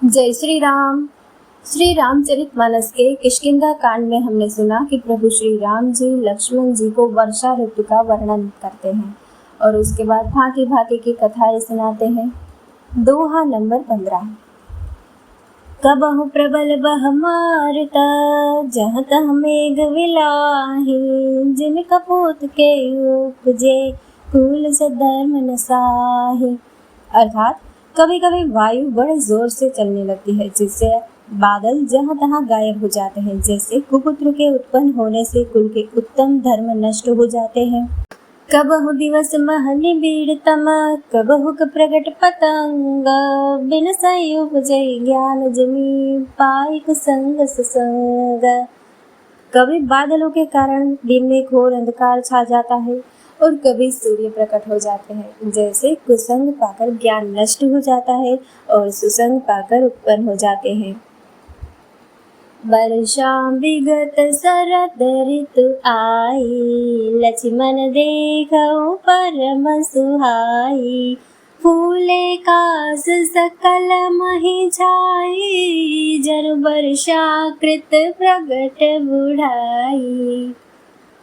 जय श्री राम। श्री रामचरितमानस के किष्किंधा कांड में हमने सुना कि प्रभु श्री राम जी लक्ष्मण जी को वर्षा ऋतु का वर्णन करते हैं और उसके बाद भांति भांति की कथाएं सुनाते हैं। दोहा नंबर 15। कबहु प्रबल बह मारता जहाँ तह मेघ विलाही, जिन कपूत के उपजे कुल सधर्म न साही। अर्थात कभी कभी वायु बड़े जोर से चलने लगती है जिससे बादल जहाँ तहाँ गायब हो जाते हैं, जैसे कुपुत्र के उत्पन्न होने से कुल के उत्तम धर्म नष्ट हो जाते हैं। कबहु दिवस मह निबिड़ तमक, कबहु प्रगट पतंग, बिन सई उपजे ज्ञान जमी पाई कुसंग सुसंग। कभी बादलों के कारण दिन में घोर अंधकार छा जाता है और कभी सूर्य प्रकट हो जाते हैं, जैसे कुसंग पाकर ज्ञान नष्ट हो जाता है और सुसंग पाकर उत्पन्न हो जाते हैं। वर्षा विगत शरद ऋतु आई, लक्ष्मण देखौ परम सुहाई। फूले कास सकल महि छाई, जन वर्षा कृत प्रगट बुढ़ाई।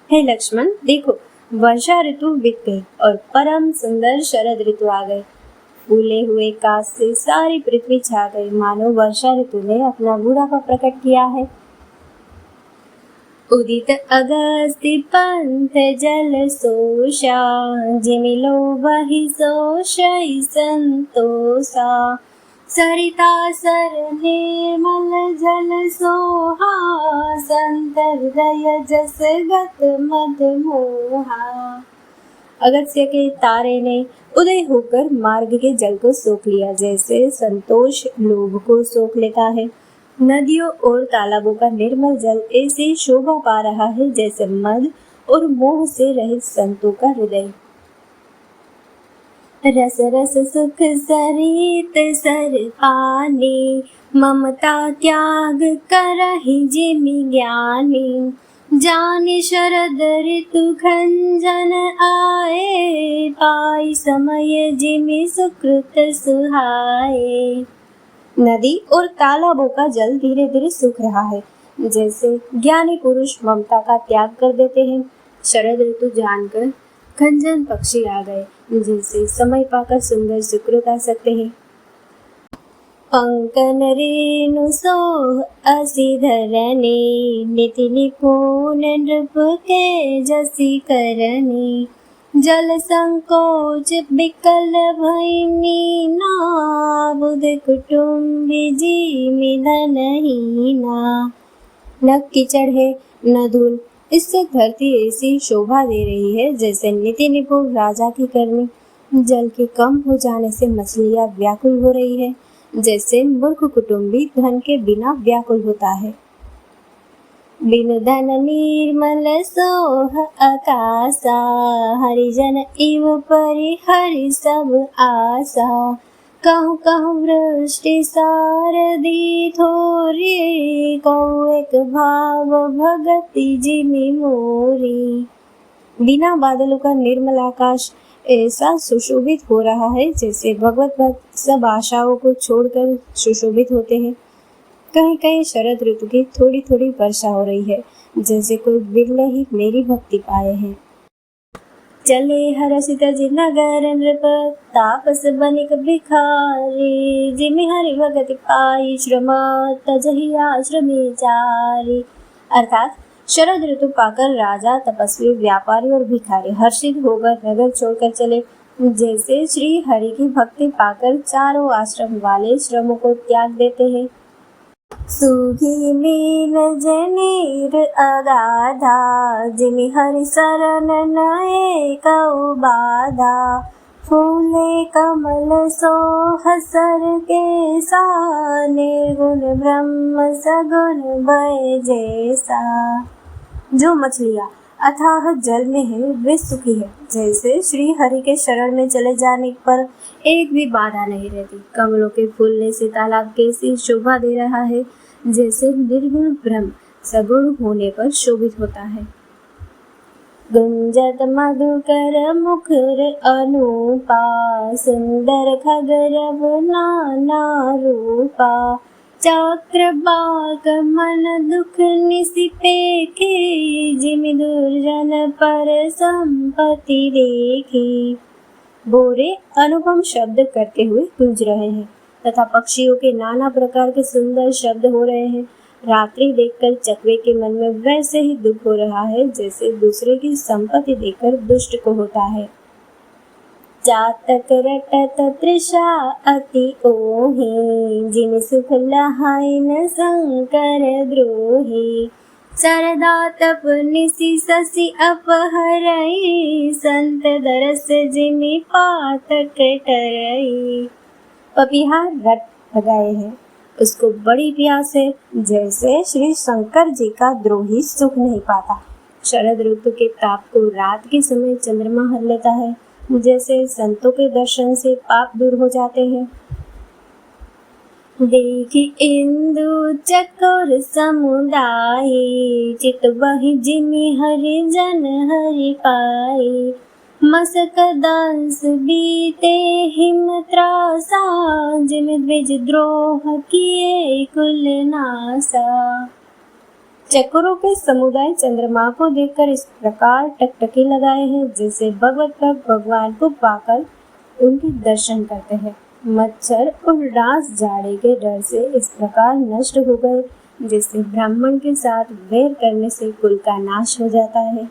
हे लक्ष्मण, देखो वर्षा ऋतु बीत गई और परम सुंदर शरद ऋतु आ गई। फूले हुए काश से सारी पृथ्वी छा गई, मानो वर्षा ऋतु ने अपना बुढ़ापा प्रकट किया है। उदित अगस्त्य पंथ जल सोषा, जिमिलो बहि सोषई संतोषा। सरिता सर निर्मल जल सोहा, संत हृदय जस गत मद मोहा। अगस्त्य के तारे ने उदय होकर मार्ग के जल को सोख लिया, जैसे संतोष लोभ को सोख लेता है। नदियों और तालाबों का निर्मल जल ऐसे शोभा पा रहा है जैसे मद और मोह से रहित संतों का हृदय। रस रस सुख सरित सर पानी, ममता त्याग करहि जिमि ज्ञानी। जानि शरद ऋतु खंजन आए, पाई समय जिमि सुकृत सुहाए। नदी और तालाबों का जल धीरे धीरे सूख रहा है, जैसे ज्ञानी पुरुष ममता का त्याग कर देते हैं। शरद ऋतु जानकर खंजन पक्षी आ गए, जिनसे समय पाकर सुंदर सुकृत आ सकते हैं। पंकन रेणु सोह असी धरनी, निति निपुण नृप के जसी करनी। जल संकोच बिकल भैनी ना, बुध कुटुम्बी जीमि धनहीना। न कीचड़ है न धूल, इससे धरती ऐसी शोभा दे रही है जैसे नीति निपुण राजा की करनी। जल के कम हो जाने से मछलियां व्याकुल हो रही है, जैसे मूर्ख कुटुंबी धन के बिना व्याकुल होता है। बिन धन निर्मल सोह आकाशा, हरिजन इव परि हरि सब आशा। कहूँ कहूँ वृष्टि सारदी थोरी, कहूँ एक भाव भगति जिमि मोरी। बिना बादलों का निर्मल आकाश ऐसा सुशोभित हो रहा है जैसे भगवत भक्त सब आशाओं को छोड़कर सुशोभित होते हैं। कहीं कहीं शरद ऋतु की थोड़ी थोड़ी वर्षा हो रही है, जैसे कोई बिरले ही मेरी भक्ति पाए हैं। चले हरषित नगर नृप, तापस बनिक भिखारी। जिमि हरि भगति पाई श्रम, तजहि आश्रमे चारी। अर्थात शरद ऋतु पाकर राजा, तपस्वी, व्यापारी और भिखारी हर्षित होकर नगर छोड़कर चले, जैसे श्री हरि की भक्ति पाकर चारों आश्रम वाले श्रमों को त्याग देते हैं। सूखी मीन जनीर अगाधा, जिमि हरि शरण नए कौ बाधा। फूले कमल सोह सर के सा, निर्गुण ब्रह्म सगुण भय जैसा। जो मछलियाँ अथाह जल में है वे सुखी है, जैसे श्री हरि के शरण में चले जाने पर एक भी बाधा नहीं रहती। कमलों के फूलने से तालाब कैसी शोभा दे रहा है, जैसे निर्गुण ब्रह्म सगुण होने पर शोभित होता है। गुंजत मधुकर मुखर अनुपा, सुंदर खगरव नाना रूपा। चक्रवाक मन दुख निसिपेखी, जिमि दुर्जन पर संपत्ति देखी। भोरे अनुपम शब्द करते हुए गूंज रहे हैं तथा पक्षियों के नाना प्रकार के सुंदर शब्द हो रहे हैं। रात्रि देखकर चकवे के मन में वैसे ही दुख हो रहा है जैसे दूसरे की संपत्ति देखकर दुष्ट को होता है। चातक रटत तृषा अति ओहि, जिन सुख लहाय न शंकर द्रोही। सरदा तप निसि शशि अपहरई, संत दरस जिमि पातक टरई। पपीहा रट लगाए हैं, उसको बड़ी प्यास है, जैसे श्री शंकर जी का द्रोही सुख नहीं पाता। शरद ऋतु के ताप को रात के समय चंद्रमा हर लेता है, जैसे संतों के दर्शन से पाप दूर हो जाते हैं। देखी इंदु चकोर समुदाय, चित वही जिमि हरि जन हरि पाए। मसक दांस बीते हिम त्रासा, जिमि द्विज द्रोह किए कुल नासा। चकोरों के समुदाय चंद्रमा को देखकर इस प्रकार टकटकी लगाए हैं जैसे भगवत भक्त भगवान को पाकर उनके दर्शन करते हैं। मच्छर और रास जाड़े के डर से इस प्रकार नष्ट हो गए जैसे ब्राह्मण के साथ वैर करने से कुल का नाश हो जाता है।